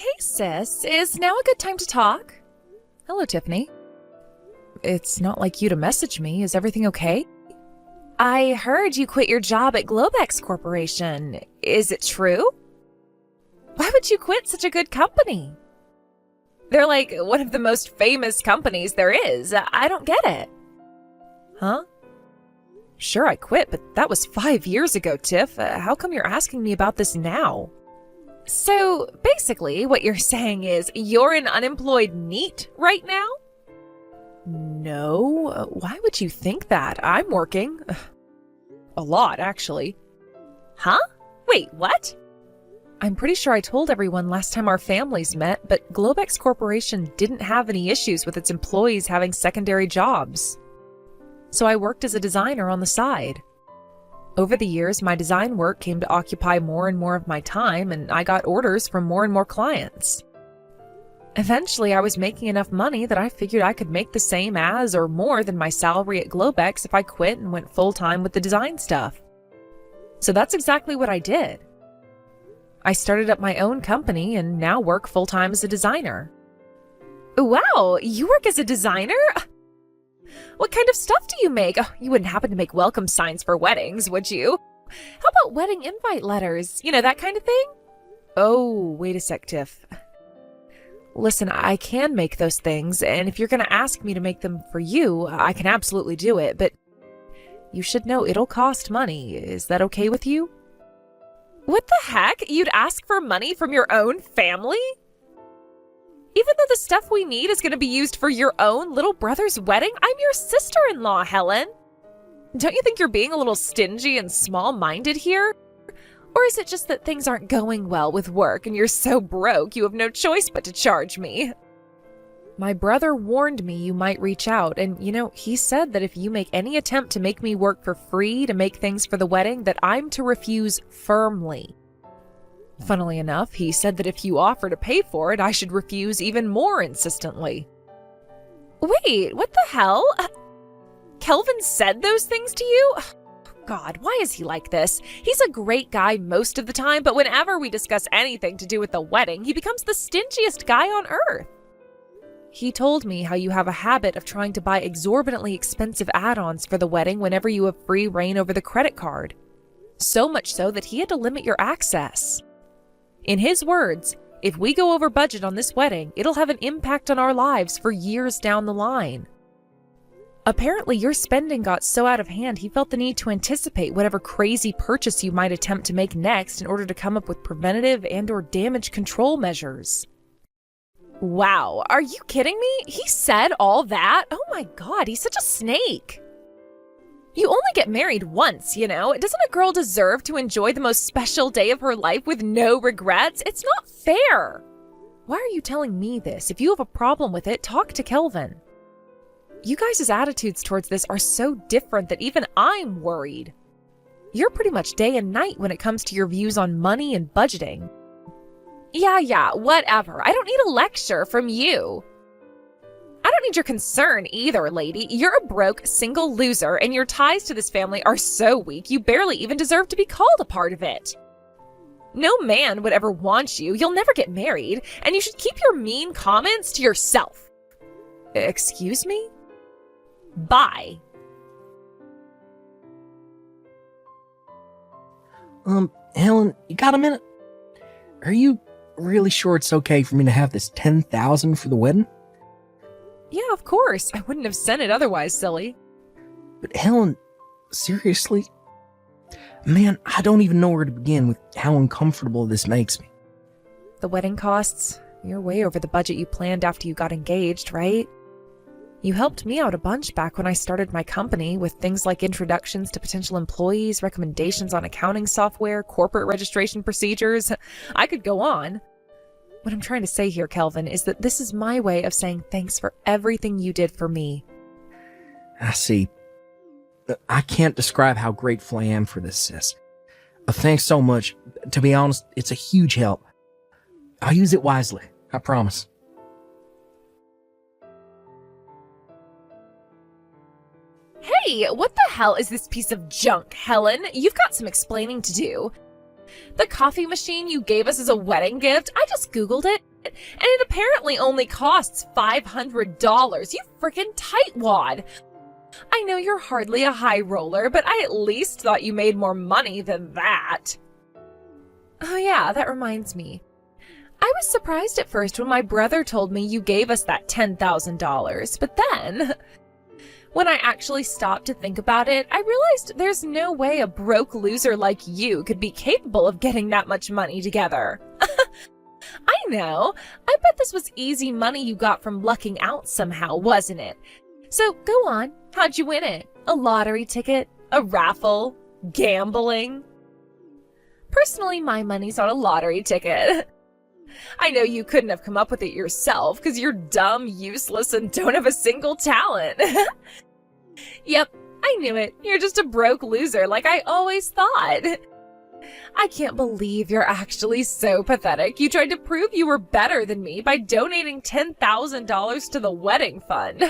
Hey sis, is now a good time to talk? Hello, Tiffany. It's not like you to message me. Is everything okay? I heard you quit your job at Globex Corporation. Is it true? Why would you quit such a good company? They're like one of the most famous companies there is. I don't get it. Huh? Sure, I quit, but that was 5 years ago, Tiff. How come you're asking me about this now? So, basically, what you're saying is you're an unemployed NEET right now? No, why would you think that? I'm working. A lot, actually. Huh? Wait, what? I'm pretty sure I told everyone last time our families met, but Globex Corporation didn't have any issues with its employees having secondary jobs. So I worked as a designer on the side. Over the years, my design work came to occupy more and more of my time, and I got orders from more and more clients. Eventually, I was making enough money that I figured I could make the same as or more than my salary at Globex if I quit and went full-time with the design stuff. So that's exactly what I did. I started up my own company and now work full-time as a designer. Wow, you work as a designer? What kind of stuff do you make? Oh, you wouldn't happen to make welcome signs for weddings, would you? How about wedding invite letters? You know, that kind of thing? Oh, wait a sec, Tiff. Listen, I can make those things, and if you're going to ask me to make them for you, I can absolutely do it, but you should know it'll cost money. Is that okay with you? What the heck? You'd ask for money from your own family? Even though the stuff we need is going to be used for your own little brother's wedding, I'm your sister-in-law, Helen. Don't you think you're being a little stingy and small-minded here? Or is it just that things aren't going well with work and you're so broke you have no choice but to charge me? My brother warned me you might reach out, and he said that if you make any attempt to make me work for free to make things for the wedding, that I'm to refuse firmly. Funnily enough, he said that if you offer to pay for it, I should refuse even more insistently. Wait, what the hell? Kelvin said those things to you? God, why is he like this? He's a great guy most of the time, but whenever we discuss anything to do with the wedding, he becomes the stingiest guy on earth. He told me how you have a habit of trying to buy exorbitantly expensive add-ons for the wedding whenever you have free reign over the credit card. So much so that he had to limit your access. In his words, if we go over budget on this wedding, it'll have an impact on our lives for years down the line. Apparently, your spending got so out of hand, he felt the need to anticipate whatever crazy purchase you might attempt to make next in order to come up with preventative and/or damage control measures. Wow, are you kidding me? He said all that? Oh my God, he's such a snake. You only get married once, Doesn't a girl deserve to enjoy the most special day of her life with no regrets? It's not fair. Why are you telling me this? If you have a problem with it, talk to Kelvin. You guys' attitudes towards this are so different that even I'm worried. You're pretty much day and night when it comes to your views on money and budgeting. Yeah, whatever. I don't need a lecture from you. I don't need your concern either, lady. You're a broke, single loser, and your ties to this family are so weak you barely even deserve to be called a part of it. No man would ever want you. You'll never get married, and you should keep your mean comments to yourself. Excuse me? Bye. Helen, you got a minute? Are you really sure it's okay for me to have this $10,000 for the wedding? Yeah, of course. I wouldn't have sent it otherwise, silly. But Helen, seriously? Man, I don't even know where to begin with how uncomfortable this makes me. The wedding costs? You're way over the budget you planned after you got engaged, right? You helped me out a bunch back when I started my company with things like introductions to potential employees, recommendations on accounting software, corporate registration procedures. I could go on. What I'm trying to say here, Kelvin, is that this is my way of saying thanks for everything you did for me. I see. I can't describe how grateful I am for this, sis. Thanks so much. To be honest, it's a huge help. I'll use it wisely, I promise. Hey, what the hell is this piece of junk, Helen? You've got some explaining to do. The coffee machine you gave us as a wedding gift, I just Googled it. And it apparently only costs $500. You freaking tightwad. I know you're hardly a high roller, but I at least thought you made more money than that. Oh yeah, that reminds me. I was surprised at first when my brother told me you gave us that $10,000, but then, when I actually stopped to think about it, I realized there's no way a broke loser like you could be capable of getting that much money together. I know. I bet this was easy money you got from lucking out somehow, wasn't it? So go on. How'd you win it? A lottery ticket? A raffle? Gambling? Personally, my money's on a lottery ticket. I know you couldn't have come up with it yourself because you're dumb, useless, and don't have a single talent. Yep, I knew it. You're just a broke loser like I always thought. I can't believe you're actually so pathetic. You tried to prove you were better than me by donating $10,000 to the wedding fund.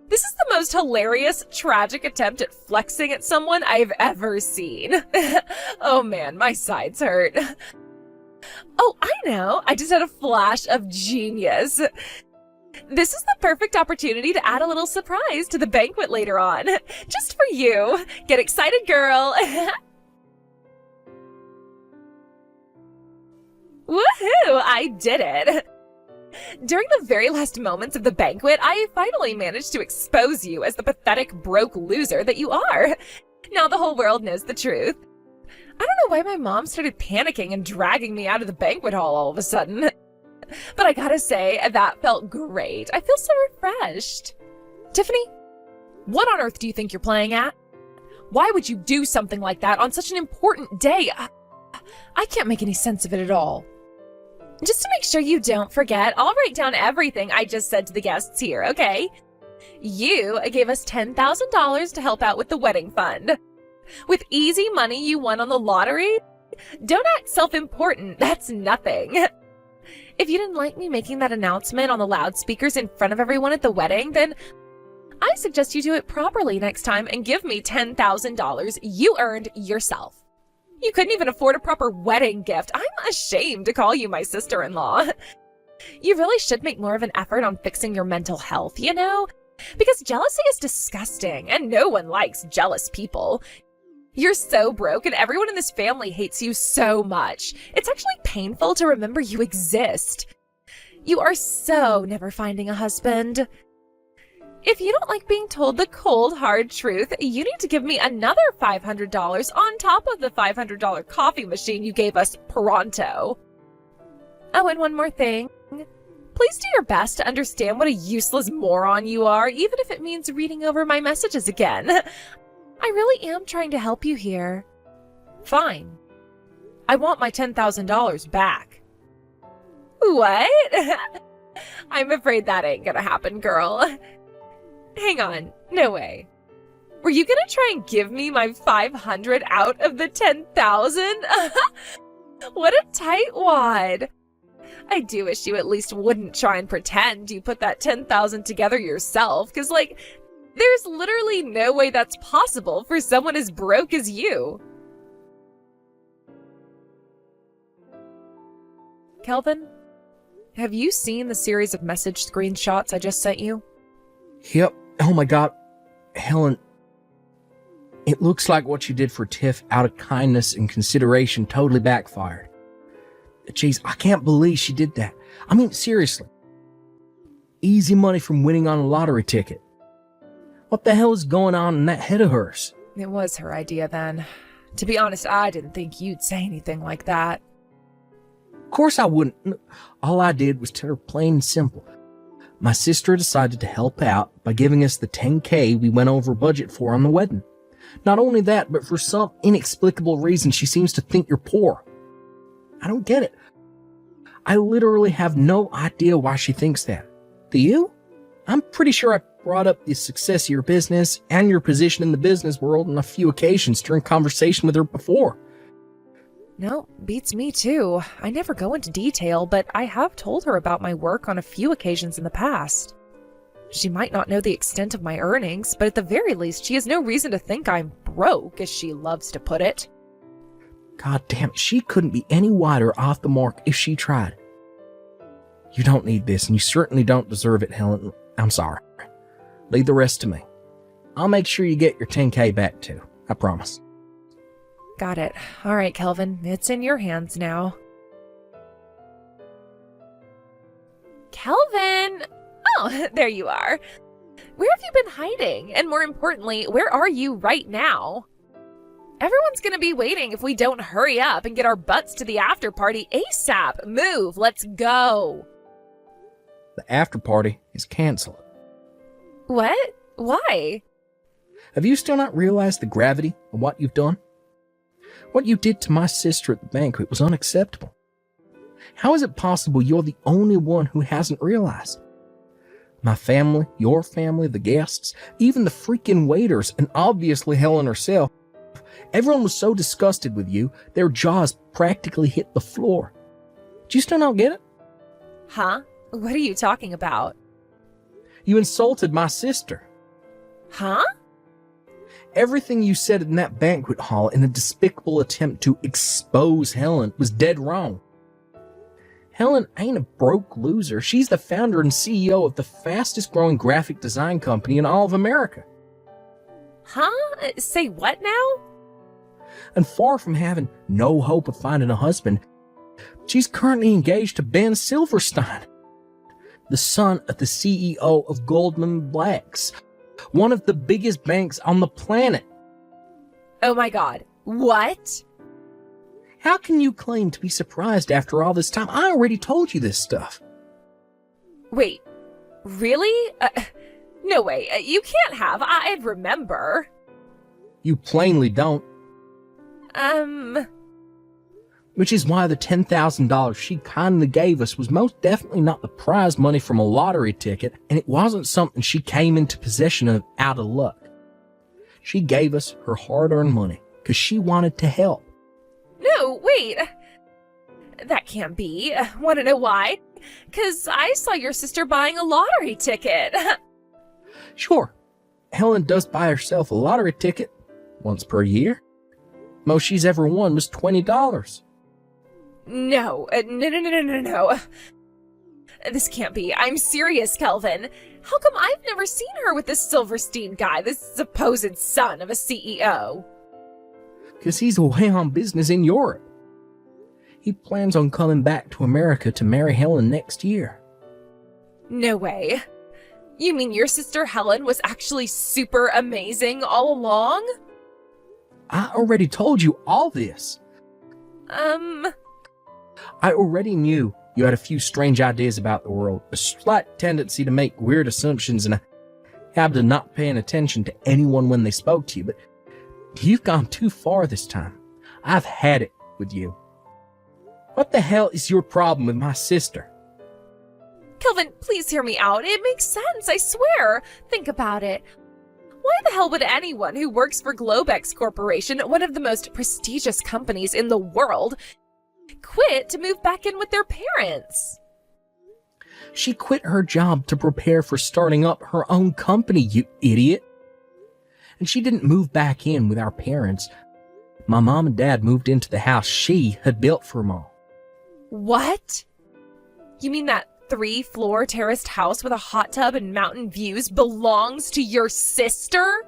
This is the most hilarious, tragic attempt at flexing at someone I've ever seen. Oh man, my sides hurt. Oh, I know. I just had a flash of genius. This is the perfect opportunity to add a little surprise to the banquet later on. Just for you. Get excited, girl. Woohoo! I did it! During the very last moments of the banquet, I finally managed to expose you as the pathetic, broke loser that you are. Now the whole world knows the truth. I don't know why my mom started panicking and dragging me out of the banquet hall all of a sudden. But I gotta say, that felt great. I feel so refreshed. Tiffany, what on earth do you think you're playing at? Why would you do something like that on such an important day? I can't make any sense of it at all. Just to make sure you don't forget, I'll write down everything I just said to the guests here, okay? You gave us $10,000 to help out with the wedding fund. With easy money you won on the lottery? Don't act self-important, that's nothing. If you didn't like me making that announcement on the loudspeakers in front of everyone at the wedding, then I suggest you do it properly next time and give me $10,000 you earned yourself. You couldn't even afford a proper wedding gift. I'm ashamed to call you my sister-in-law. You really should make more of an effort on fixing your mental health, you know? Because jealousy is disgusting, and no one likes jealous people. You're so broke, and everyone in this family hates you so much. It's actually painful to remember you exist. You are so never finding a husband. If you don't like being told the cold, hard truth, you need to give me another $500 on top of the $500 coffee machine you gave us pronto. Oh, and one more thing. Please do your best to understand what a useless moron you are, even if it means reading over my messages again. I really am trying to help you here. Fine. I want my $10,000 back. What? I'm afraid that ain't gonna happen, girl. Hang on, no way. Were you gonna try and give me my $500 out of the $10,000? What a tightwad. I do wish you at least wouldn't try and pretend you put that $10,000 together yourself, because, like, there's literally no way that's possible for someone as broke as you. Kelvin, have you seen the series of message screenshots I just sent you? Yep. Oh my God. Helen, it looks like what you did for Tiff out of kindness and consideration totally backfired. Jeez, I can't believe she did that. I mean, seriously. Easy money from winning on a lottery ticket. What the hell is going on in that head of hers? It was her idea then. To be honest, I didn't think you'd say anything like that. Of course I wouldn't. All I did was tell her plain and simple. My sister decided to help out by giving us the $10K we went over budget for on the wedding. Not only that, but for some inexplicable reason, she seems to think you're poor. I don't get it. I literally have no idea why she thinks that. Do you? I'm pretty sure I brought up the success of your business and your position in the business world on a few occasions during conversation with her before. No, beats me too. I never go into detail, but I have told her about my work on a few occasions in the past. She might not know the extent of my earnings, but at the very least, she has no reason to think I'm broke, as she loves to put it. God damn it, she couldn't be any wider off the mark if she tried. You don't need this, and you certainly don't deserve it, Helen. I'm sorry. Leave the rest to me. I'll make sure you get your 10K back too. I promise. Got it. All right, Kelvin. It's in your hands now. Kelvin! Oh, there you are. Where have you been hiding? And more importantly, where are you right now? Everyone's gonna be waiting if we don't hurry up and get our butts to the after party ASAP. Move, let's go. The after party is canceled. What? Why? Have you still not realized the gravity of what you've done? What you did to my sister at the banquet was unacceptable. How is it possible you're the only one who hasn't realized? My family, your family, the guests, even the freaking waiters, and obviously Helen herself, everyone was so disgusted with you, their jaws practically hit the floor. Do you still not get it? Huh? What are you talking about? You insulted my sister. Huh? Everything you said in that banquet hall in a despicable attempt to expose Helen was dead wrong. Helen ain't a broke loser. She's the founder and CEO of the fastest growing graphic design company in all of America. Huh? Say what now? And far from having no hope of finding a husband, she's currently engaged to Ben Silverstein, the son of the CEO of Goldman Sachs, one of the biggest banks on the planet. Oh my God. What? How can you claim to be surprised after all this time? I already told you this stuff. Wait, really? No way. You can't have. I'd remember. You plainly don't. Which is why the $10,000 she kindly gave us was most definitely not the prize money from a lottery ticket, and it wasn't something she came into possession of out of luck. She gave us her hard-earned money because she wanted to help. No, wait. That can't be. Want to know why? Because I saw your sister buying a lottery ticket. Sure, Helen does buy herself a lottery ticket once per year. Most she's ever won was $20. No. This can't be. I'm serious, Kelvin. How come I've never seen her with this Silverstein guy, this supposed son of a CEO? Because he's away on business in Europe. He plans on coming back to America to marry Helen next year. No way. You mean your sister Helen was actually super amazing all along? I already told you all this. I already knew you had a few strange ideas about the world, a slight tendency to make weird assumptions, and a habit of not paying attention to anyone when they spoke to you, but you've gone too far this time. I've had it with you. What the hell is your problem with my sister? Kelvin, please hear me out. It makes sense, I swear. Think about it. Why the hell would anyone who works for Globex Corporation, one of the most prestigious companies in the world, quit to move back in with their parents? She quit her job to prepare for starting up her own company, you idiot. And she didn't move back in with our parents. My mom and dad moved into the house she had built for them all. What? You mean that 3-floor terraced house with a hot tub and mountain views belongs to your sister?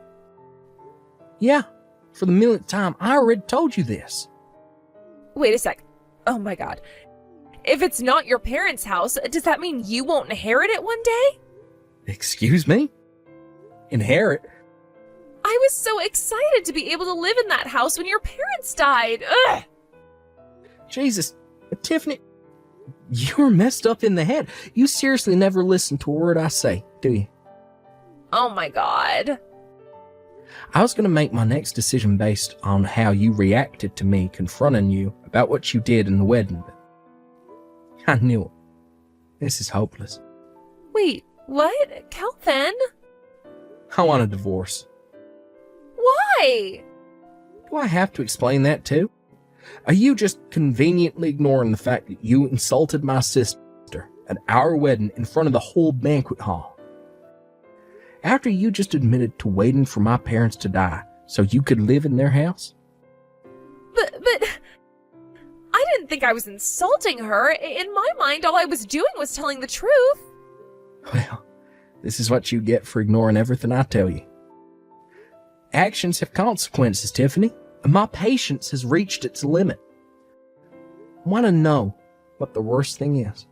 Yeah, for the millionth time, I already told you this. Wait a sec. Oh my God. If it's not your parents' house, does that mean you won't inherit it one day? Excuse me? Inherit? I was so excited to be able to live in that house when your parents died. Ugh! Jesus, Tiffany, you're messed up in the head. You seriously never listen to a word I say, do you? Oh my God. I was going to make my next decision based on how you reacted to me confronting you about what you did in the wedding, but I knew it. This is hopeless. Wait, what? Kelvin? I want a divorce. Why? Do I have to explain that too? Are you just conveniently ignoring the fact that you insulted my sister at our wedding in front of the whole banquet hall? After you just admitted to waiting for my parents to die so you could live in their house? But, I didn't didn't think I was insulting her. In my mind, all I was doing was telling the truth. Well, this is what you get for ignoring everything I tell you. Actions have consequences, Tiffany, and my patience has reached its limit. Want to know what the worst thing is?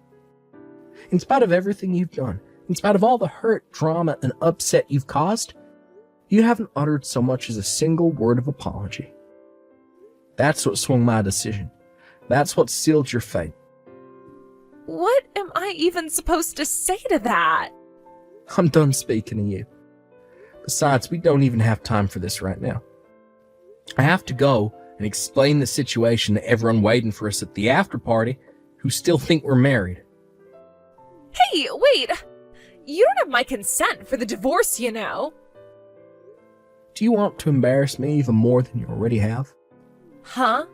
In spite of everything you've done, in spite of all the hurt, drama, and upset you've caused, you haven't uttered so much as a single word of apology. That's what swung my decision. That's what sealed your fate. What am I even supposed to say to that? I'm done speaking to you. Besides, we don't even have time for this right now. I have to go and explain the situation to everyone waiting for us at the after party who still think we're married. Hey, wait! You don't have my consent for the divorce, you know. Do you want to embarrass me even more than you already have? Huh?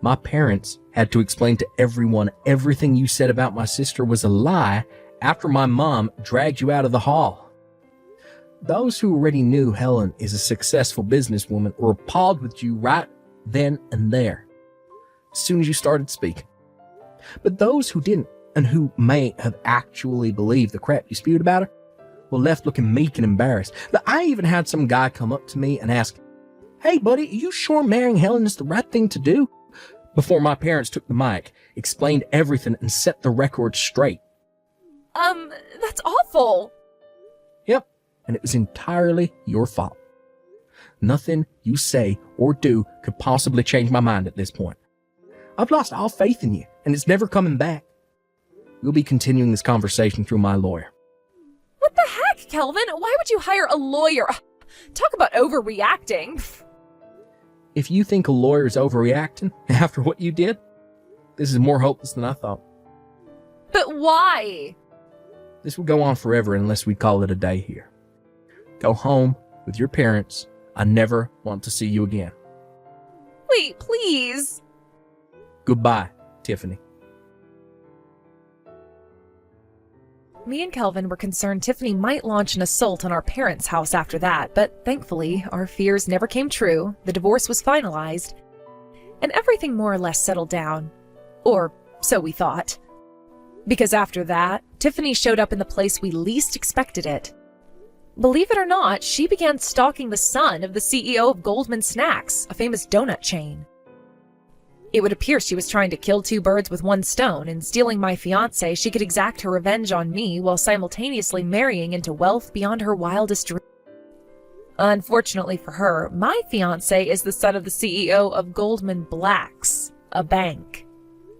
My parents had to explain to everyone everything you said about my sister was a lie after my mom dragged you out of the hall. Those who already knew Helen is a successful businesswoman were appalled with you right then and there, as soon as you started speaking. But those who didn't, and who may have actually believed the crap you spewed about her, were left looking meek and embarrassed. But I even had some guy come up to me and ask, "Hey buddy, are you sure marrying Helen is the right thing to do?" Before my parents took the mic, explained everything, and set the record straight. That's awful. Yep, and it was entirely your fault. Nothing you say or do could possibly change my mind at this point. I've lost all faith in you, and it's never coming back. We'll be continuing this conversation through my lawyer. What the heck, Kelvin? Why would you hire a lawyer? Talk about overreacting. If you think a lawyer is overreacting after what you did, this is more hopeless than I thought. But why? This will go on forever unless we call it a day here. Go home with your parents. I never want to see you again. Wait, please. Goodbye, Tiffany. Me and Kelvin were concerned Tiffany might launch an assault on our parents' house after that, but thankfully, our fears never came true, the divorce was finalized, and everything more or less settled down. Or so we thought. Because after that, Tiffany showed up in the place we least expected it. Believe it or not, she began stalking the son of the CEO of Goldman Snacks, a famous donut chain. It would appear she was trying to kill two birds with one stone. In stealing my fiancé, she could exact her revenge on me while simultaneously marrying into wealth beyond her wildest dreams. Unfortunately for her, my fiancé is the son of the CEO of Goldman Blacks, a bank.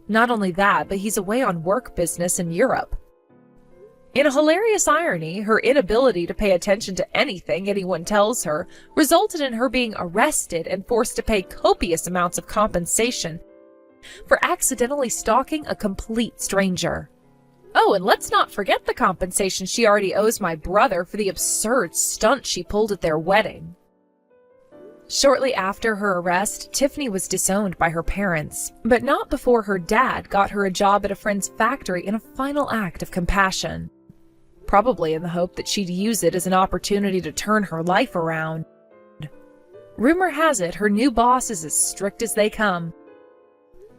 Not only that, but he's away on work business in Europe. In a hilarious irony, her inability to pay attention to anything anyone tells her resulted in her being arrested and forced to pay copious amounts of compensation for accidentally stalking a complete stranger. Oh, and let's not forget the compensation she already owes my brother for the absurd stunt she pulled at their wedding. Shortly after her arrest, Tiffany was disowned by her parents, but not before her dad got her a job at a friend's factory in a final act of compassion. Probably in the hope that she'd use it as an opportunity to turn her life around. Rumor has it her new boss is as strict as they come,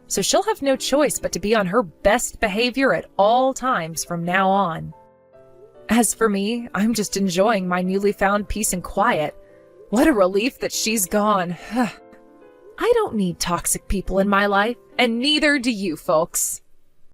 so she'll have no choice but to be on her best behavior at all times from now on. As for me, I'm just enjoying my newly found peace and quiet. What a relief that she's gone. I don't need toxic people in my life, and neither do you folks.